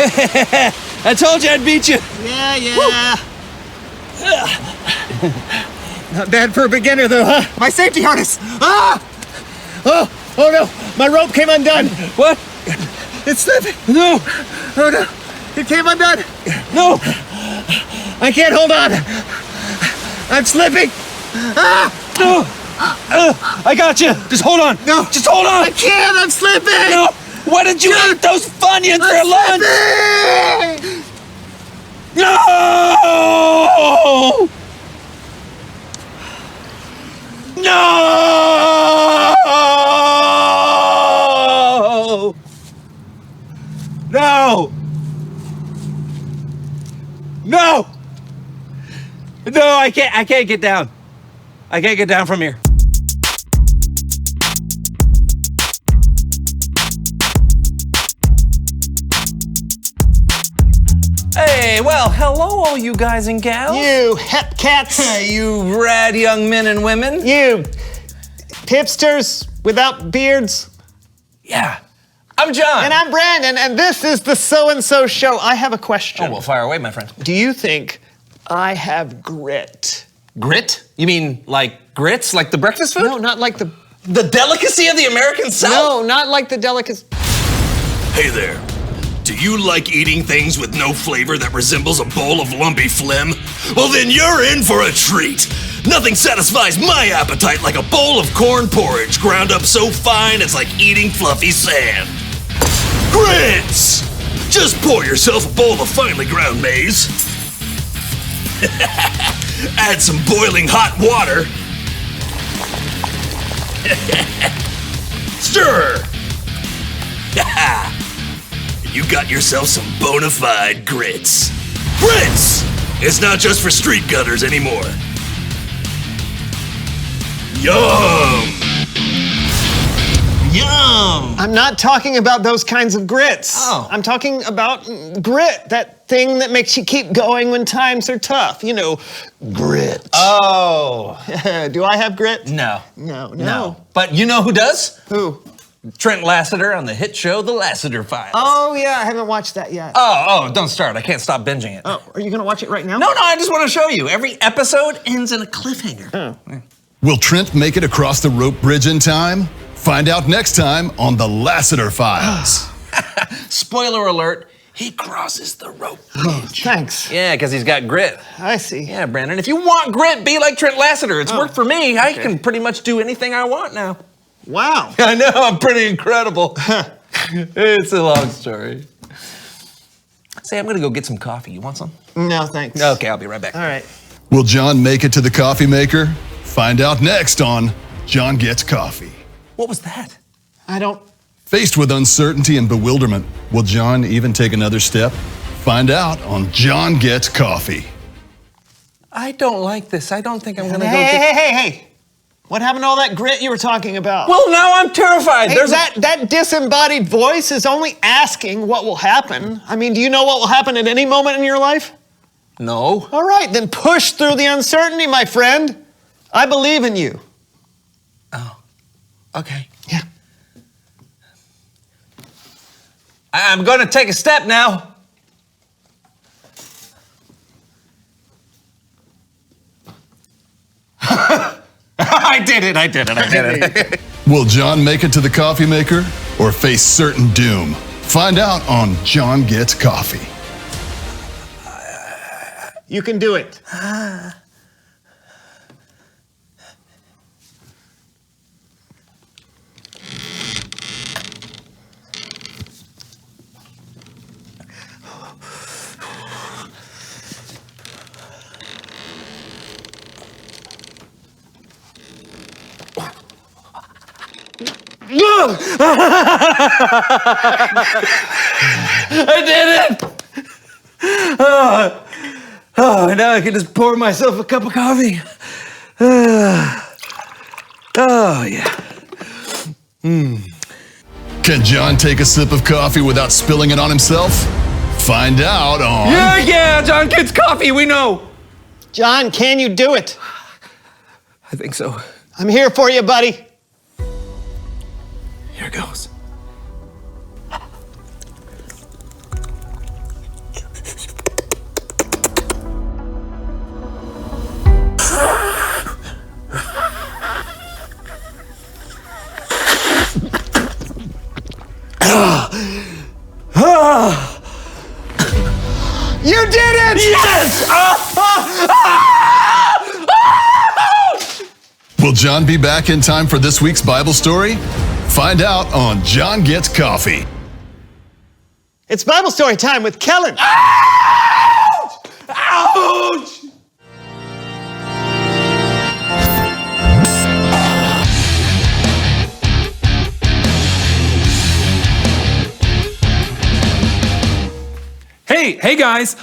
I told you I'd beat you. Yeah. Not bad for a beginner, though, huh? My safety harness! Ah! Oh no! My rope came undone! What? It's slipping! No! Oh no! It came undone! No! I can't hold on! I'm slipping! Ah! No! I got you! Just hold on! No! Just hold on! I can't! I'm slipping! No! Why did you eat those Funyuns for lunch? Slipping! No! No! No! No! No, I can't get down. I can't get down from here. Hey, well, hello, all you guys and gals. You hep cats! You rad young men and women. You hipsters without beards! Yeah. I'm John. And I'm Brandon, and this is the So-and-So Show. I have a question. Oh, well, fire away, my friend. Do you think I have grit? Grit? You mean like grits, like the breakfast food? No, not like the... The delicacy of the American South? No, not like the delicacy... Hey there. Do you like eating things with no flavor that resembles a bowl of lumpy phlegm? Well, then you're in for a treat. Nothing satisfies my appetite like a bowl of corn porridge ground up so fine it's like eating fluffy sand. Grits! Just pour yourself a bowl of finely ground maize. Add some boiling hot water. Stir. You got yourself some bona fide grits. Grits! It's not just for street gutters anymore. Yum! Yum! I'm not talking about those kinds of grits. Oh. I'm talking about grit, that thing that makes you keep going when times are tough. You know, grit. Oh. Do I have grit? No. No. But you know who does? Who? Trent Lassiter on the hit show, The Lassiter Files. Oh, yeah, I haven't watched that yet. Oh, don't start. I can't stop binging it. Oh, are you gonna watch it right now? No, I just want to show you. Every episode ends in a cliffhanger. Oh. Will Trent make it across the rope bridge in time? Find out next time on The Lassiter Files. Spoiler alert, he crosses the rope bridge. Thanks. Yeah, because he's got grit. I see. Yeah, Brandon, if you want grit, be like Trent Lassiter. It's worked for me. I can pretty much do anything I want now. Wow. I know, I'm pretty incredible. It's a long story. Say, I'm gonna go get some coffee. You want some? No, thanks. Okay, I'll be right back. All right. Will John make it to the coffee maker? Find out next on John Gets Coffee. What was that? I don't... Faced with uncertainty and bewilderment, will John even take another step? Find out on John Gets Coffee. I don't like this. I don't think I'm gonna Hey. What happened to all that grit you were talking about? Well, now I'm terrified. Hey, that disembodied voice is only asking what will happen. I mean, do you know what will happen at any moment in your life? No. All right, then push through the uncertainty, my friend. I believe in you. Oh. Okay. Yeah. I'm gonna take a step now. I did it. Will John make it to the coffee maker or face certain doom? Find out on John Gets Coffee. You can do it. I did it! Oh, now I can just pour myself a cup of coffee. Oh, yeah. Can John take a sip of coffee without spilling it on himself? Find out on... Yeah, John Gets Coffee, we know. John, can you do it? I think so. I'm here for you, buddy. Here goes. You did it! Yes! Will John be back in time for this week's Bible story? Find out on John Gets Coffee. It's Bible story time with Kellen. Ouch! Hey guys,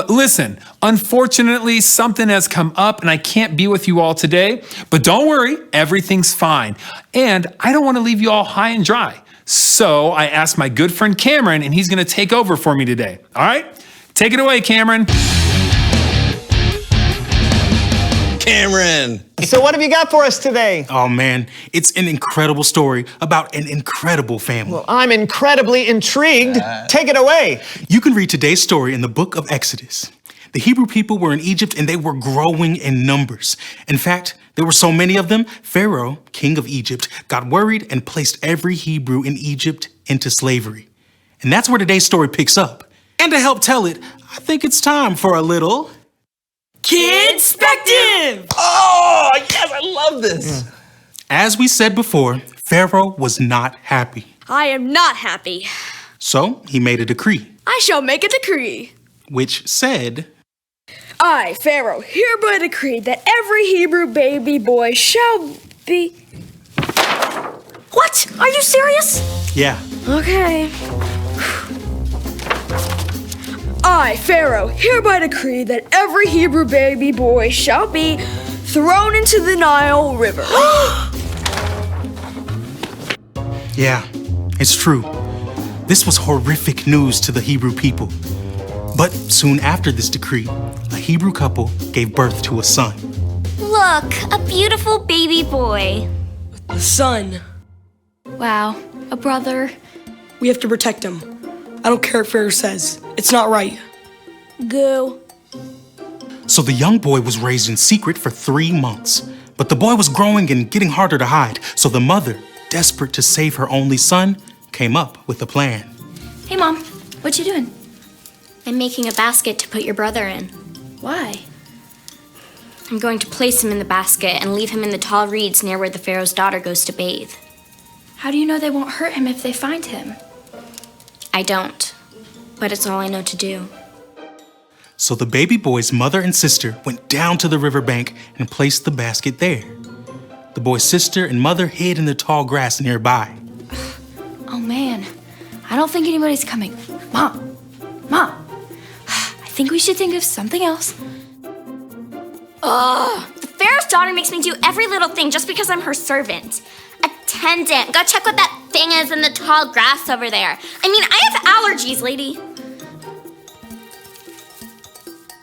listen, unfortunately something has come up and I can't be with you all today, but don't worry, everything's fine. And I don't want to leave you all high and dry. So I asked my good friend Cameron and he's going to take over for me today. All right? Take it away, Cameron. Cameron. So what have you got for us today? Oh man, it's an incredible story about an incredible family. Well, I'm incredibly intrigued. Take it away. You can read today's story in the book of Exodus. The Hebrew people were in Egypt and they were growing in numbers. In fact, there were so many of them, Pharaoh, king of Egypt, got worried and placed every Hebrew in Egypt into slavery. And that's where today's story picks up. And to help tell it, I think it's time for a little Kidspective! Oh, yes, I love this. As we said before, Pharaoh was not happy. I am not happy. So he made a decree, I shall make a decree. which said, I, Pharaoh, hereby decree that every Hebrew baby boy shall be... What? Are you serious? yeah, Okay. I, Pharaoh, hereby decree that every Hebrew baby boy shall be thrown into the Nile River. yeah, it's true. This was horrific news to the Hebrew people. But soon after this decree, a Hebrew couple gave birth to a son. Look, a beautiful baby boy. Son, Wow, a brother. we have to protect him. I don't care what Pharaoh says. It's not right. Go. So the young boy was raised in secret for 3 months. But the boy was growing and getting harder to hide. So the mother, desperate to save her only son, came up with a plan. Hey, Mom, what you doing? I'm making a basket to put your brother in. Why? I'm going to place him in the basket and leave him in the tall reeds near where the Pharaoh's daughter goes to bathe. How do you know they won't hurt him if they find him? I don't, but it's all I know to do. So the baby boy's mother and sister went down to the riverbank and placed the basket there. The boy's sister and mother hid in the tall grass nearby. Oh man, I don't think anybody's coming. Mom, I think we should think of something else. The Pharaoh's daughter makes me do every little thing just because I'm her servant. Attendant, go check what that thing is in the tall grass over there. I mean, I have allergies, lady.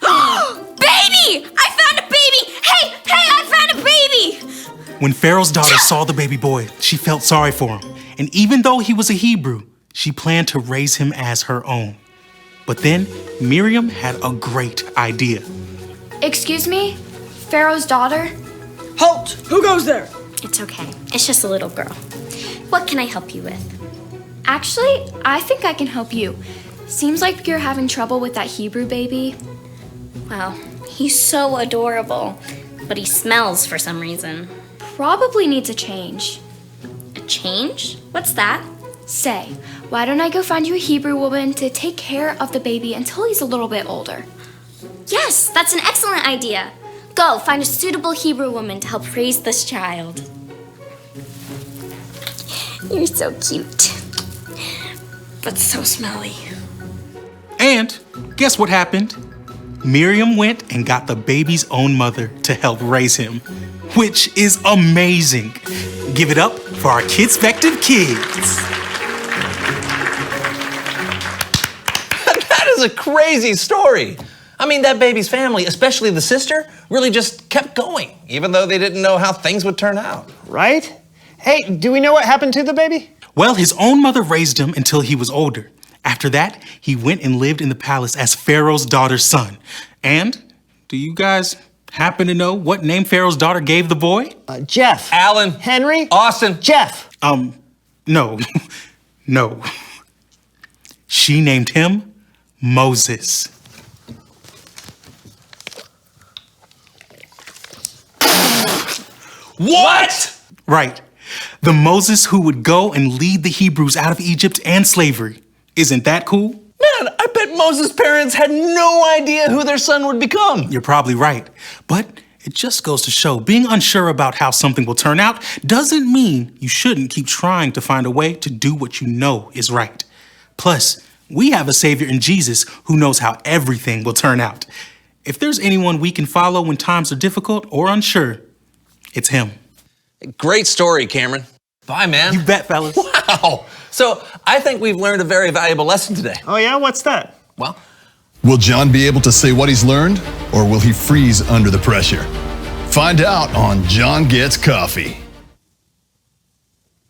Baby! I found a baby! Hey, I found a baby! When Pharaoh's daughter saw the baby boy, she felt sorry for him. And even though he was a Hebrew, she planned to raise him as her own. But then Miriam had a great idea. Excuse me? Pharaoh's daughter? Halt! Who goes there? It's okay. It's just a little girl. What can I help you with? Actually, I think I can help you. Seems like you're having trouble with that Hebrew baby. Well, he's so adorable, but he smells for some reason. Probably needs a change. A change? What's that? Say, why don't I go find you a Hebrew woman to take care of the baby until he's a little bit older? Yes, that's an excellent idea. Go, find a suitable Hebrew woman to help raise this child. You're so cute. But so smelly. And guess what happened? Miriam went and got the baby's own mother to help raise him, which is amazing. Give it up for our Kidspective kids. That is a crazy story. I mean, that baby's family, especially the sister, really just kept going, even though they didn't know how things would turn out. Right? Hey, do we know what happened to the baby? Well, his own mother raised him until he was older. After that, he went and lived in the palace as Pharaoh's daughter's son. And do you guys happen to know what name Pharaoh's daughter gave the boy? Jeff. Alan. Henry. Austin. Jeff. No. No. She named him Moses. What? Right. The Moses who would go and lead the Hebrews out of Egypt and slavery. Isn't that cool? Man, I bet Moses' parents had no idea who their son would become. You're probably right. But it just goes to show being unsure about how something will turn out doesn't mean you shouldn't keep trying to find a way to do what you know is right. Plus, we have a Savior in Jesus who knows how everything will turn out. If there's anyone we can follow when times are difficult or unsure, it's him. Great story, Cameron. Bye, man. You bet, fellas. Wow. So I think we've learned a very valuable lesson today. Oh, yeah? What's that? Well, Will John be able to say what he's learned, or will he freeze under the pressure? Find out on John Gets Coffee.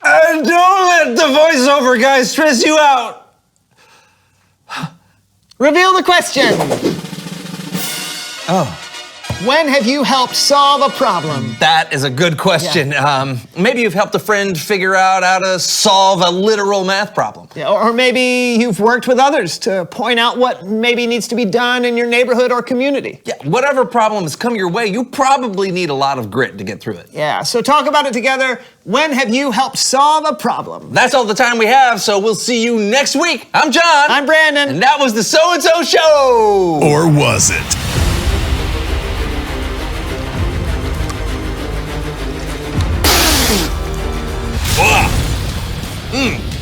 don't let the voiceover guy stress you out. Reveal the question. Oh. When have you helped solve a problem? That is a good question. Maybe you've helped a friend figure out how to solve a literal math problem. Yeah, or maybe you've worked with others to point out what maybe needs to be done in your neighborhood or community. Yeah, whatever problem has come your way, you probably need a lot of grit to get through it. Yeah, so talk about it together. When have you helped solve a problem? That's all the time we have, so we'll see you next week. I'm John. I'm Brandon. And that was the So-and-So Show. Or was it?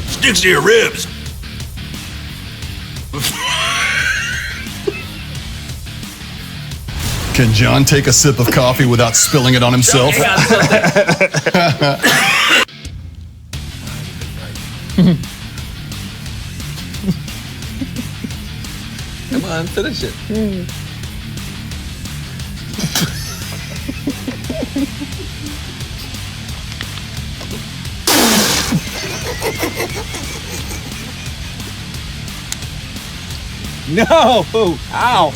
Sticks to your ribs. Can John take a sip of coffee without spilling it on himself? Come on, finish it. No! Ow!